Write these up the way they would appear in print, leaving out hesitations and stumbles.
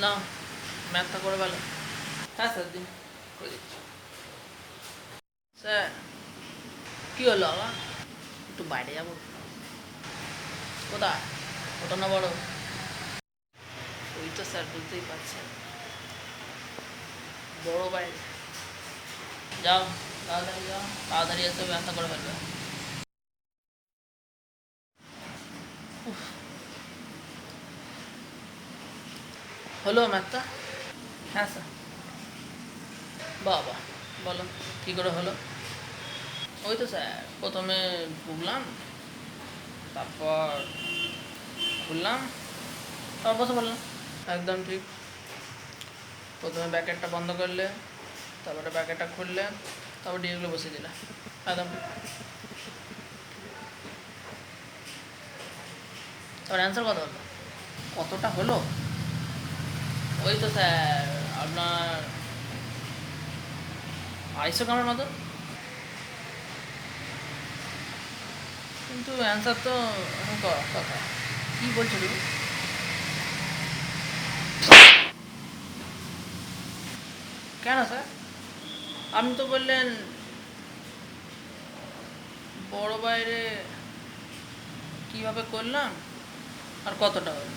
না, ম্যাথটা করে ভালো। হ্যাঁ স্যার, দিন করে দিচ্ছি। স্যার কী হলো আবার? একটু বাইরে যাবো। কোথায়? ছোটো না বড়? ওই তো স্যার, বুঝতেই পারছেন, বড় বাইরে। যাও, তাড়াতাড়ি যাও, তাড়াতাড়ি এসে ব্যবস্থা করে ফেলবে। হলো ম্যাথটা? হ্যাঁ স্যার। বাবা, বলো কী করে হলো? ওই তো স্যার, প্রথমে বুঝলাম, তারপর খুললাম, তারপর বসে বললাম। একদম ঠিক। প্রথমে ব্যাকেটটা বন্ধ করলে, তারপরে ব্যাকেটটা খুললে, তারপর ডিএগুলো বসিয়ে দিলে। একদম ঠিক। তারপর অ্যান্সার কত হলো? কতটা হলো? ওই তো স্যার, আপনার 250 গ্রামের মতো। কিন্তু অ্যান্সার তো কথা, কী বলছো তুমি? কেন স্যার? আপনি তো বললেন বড় বাইরে কীভাবে করলাম আর কতটা হলো।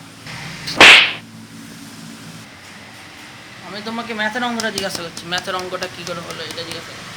আমি তোমাকে ম্যাথের অঙ্কটা জিজ্ঞাসা করছি, ম্যাথের অঙ্কটা কী করে হলো এটা জিজ্ঞাসা করছি।